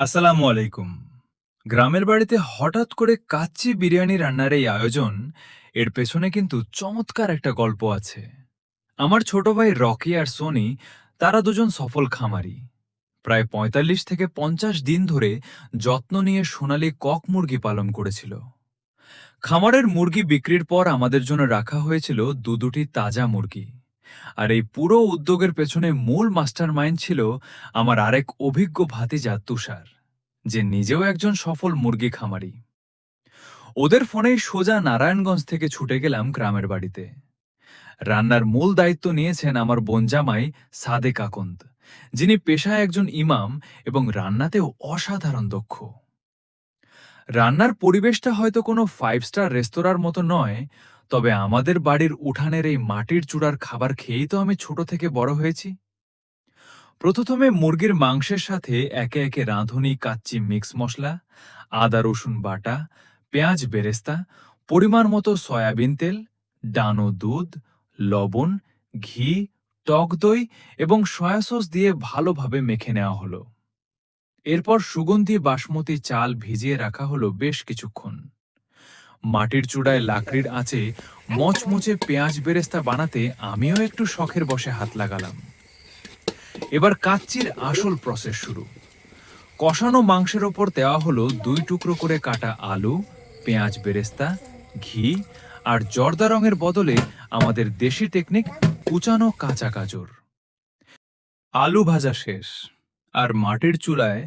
আসসালামু আলাইকুম। গ্রামের বাড়িতে হঠাৎ করে কাচ্চি বিরিয়ানি রান্নার এই আয়োজন, এর পেছনে কিন্তু চমৎকার একটা গল্প আছে। আমার ছোট ভাই রকি আর সোনি, তারা দুজন সফল খামারি। প্রায় ৪৫ থেকে ৫০ দিন ধরে যত্ন নিয়ে সোনালী কক মুরগি পালন করেছিল। খামারের মুরগি বিক্রির পর আমাদের জন্য রাখা হয়েছিল দুটি তাজা মুরগি। আর এই পুরো উদ্যোগের পেছনে মূল মাস্টার মাইন্ড ছিল আমার আরেক অভিজ্ঞ ভাতিজা তুষার, যে নিজেও একজন সফল মুরগি খামারি। ওদের ফোনেই সোজা নারায়ণগঞ্জ থেকে ছুটে গেলাম গ্রামের বাড়িতে। রান্নার মূল দায়িত্ব নিয়েছেন আমার বোনজামাই সাদেক আকন্দ, যিনি পেশায় একজন ইমাম এবং রান্নাতেও অসাধারণ দক্ষ। রান্নার পরিবেশটা হয়তো কোনো 5 স্টার রেস্তোরাঁর মতো নয়, তবে আমাদের বাড়ির উঠানের এই মাটির চূড়ার খাবার খেয়েই তো আমি ছোট থেকে বড় হয়েছি। প্রথমে মুরগির মাংসের সাথে একে একে রাঁধুনি কাচ্চি মিক্স মশলা, আদা রসুন বাটা, পেঁয়াজ বেরেস্তা, পরিমাণ মতো সয়াবিন তেল, ডানো দুধ, লবণ, ঘি, টক দই এবং সয়া সস দিয়ে ভালোভাবে মেখে নেওয়া হলো। এরপর সুগন্ধি বাসমতি চাল ভিজিয়ে রাখা হলো বেশ কিছুক্ষণ। মাটির চূড়ায় লাকড়ির আঁচে মচমচে পেঁয়াজ বেরেস্তা বানাতে আমিও একটু শখের বশে হাত লাগালাম। এবার কাচ্চির আসল প্রসেস শুরু। কষানো মাংসের ওপর দেওয়া হলো 2 টুকরো করে কাটা আলু, পেঁয়াজ বেরেস্তা, ঘি আর জর্দা রঙের বদলে আমাদের দেশি টেকনিক কুচানো কাঁচা গাজর। আলু ভাজা শেষ, আর মাটির চুলায়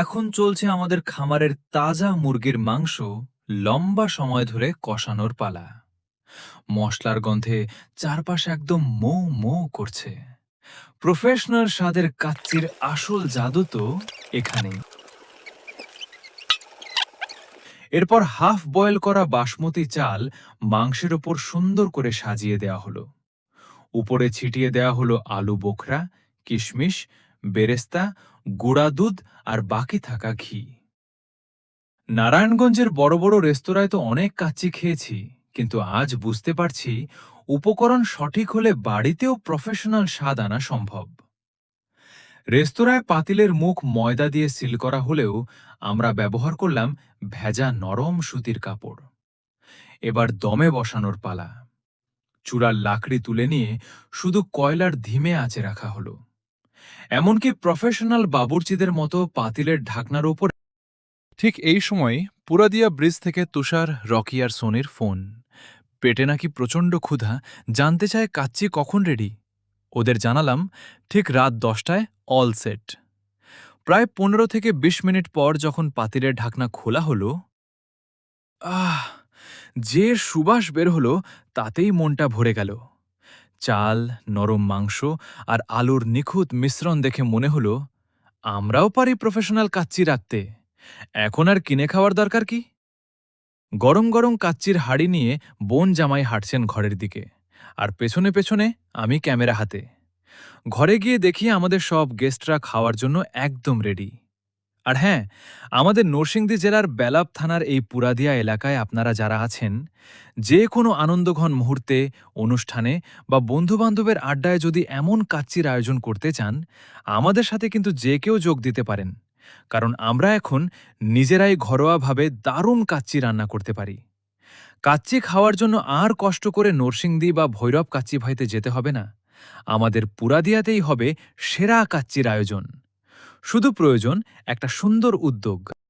এখন চলছে আমাদের খামারের তাজা মুরগির মাংস লম্বা সময় ধরে কষানোর পালা। মশলার গন্ধে চারপাশে একদম মৌ মৌ করছে। প্রফেশনাল স্বাদের কাচ্চির আসল জাদু তো এখানেই। এরপর হাফ বয়েল করা বাসমতি চাল মাংসের ওপর সুন্দর করে সাজিয়ে দেওয়া হলো। উপরে ছিটিয়ে দেওয়া হলো আলু বোখরা, কিশমিশ, বেরেস্তা, গুঁড়া দুধ আর বাকি থাকা ঘি। নারায়ণগঞ্জের বড় বড় রেস্তোরাঁয় তো অনেক কাচ্চি খেয়েছি, কিন্তু আজ বুঝতে পারছি উপকরণ সঠিক হলে বাড়িতেও প্রফেশনাল স্বাদ আনা সম্ভব। রেস্তোরাঁয় পাতিলের মুখ ময়দা দিয়ে সিল করা হলেও আমরা ব্যবহার করলাম ভেজা নরম সুতির কাপড়। এবার দমে বসানোর পালা। চূড়ার লাকড়ি তুলে নিয়ে শুধু কয়লার ধিমে আঁচে রাখা হলো। এমনকি প্রফেশনাল বাবুর্চিদের মতো পাতিলের ঢাকনার উপর। ঠিক এই সময় পুরাদিয়া ব্রিজ থেকে তুষার, রকি আর সোনির ফোন। পেটে নাকি প্রচণ্ড ক্ষুধা, জানতে চায় কাচ্চি কখন রেডি। ওদের জানালাম ঠিক রাত 10টায় অল সেট। প্রায় 15 থেকে 20 মিনিট পর যখন পাতিলের ঢাকনা খোলা হলো, আহ, যে সুবাস বের হলো তাতেই মনটা ভরে গেল। চাল, নরম মাংস আর আলুর নিখুঁত মিশ্রণ দেখে মনে হলো আমরাও পারি প্রফেশনাল কাচ্চি রাখতে। এখন আর কিনে খাওয়ার দরকার কি। গরম গরম কাচ্চির হাঁড়ি নিয়ে বোন জামাই হাঁটছেন ঘরের দিকে, আর পেছনে পেছনে আমি ক্যামেরা হাতে। ঘরে গিয়ে দেখি আমাদের সব গেস্টরা খাওয়ার জন্য একদম রেডি। আর হ্যাঁ, আমাদের নরসিংদী জেলার বেলাব থানার এই পুরাদিয়া এলাকায় আপনারা যারা আছেন, যে কোনো আনন্দঘন মুহূর্তে, অনুষ্ঠানে বা বন্ধুবান্ধবের আড্ডায় যদি এমন কাচ্চির আয়োজন করতে চান, আমাদের সাথে কিন্তু যে কেউ যোগ দিতে পারেন। কারণ আমরা এখন নিজেরাই ঘরোয়াভাবে দারুণ কাচ্চি রান্না করতে পারি। কাচ্চি খাওয়ার জন্য আর কষ্ট করে নরসিংদী বা ভৈরব কাচ্চি ভাইতে যেতে হবে না। আমাদের পুরাদিয়াতেই হবে সেরা কাচ্চির আয়োজন। শুধু প্রয়োজন একটা সুন্দর উদ্যোগ।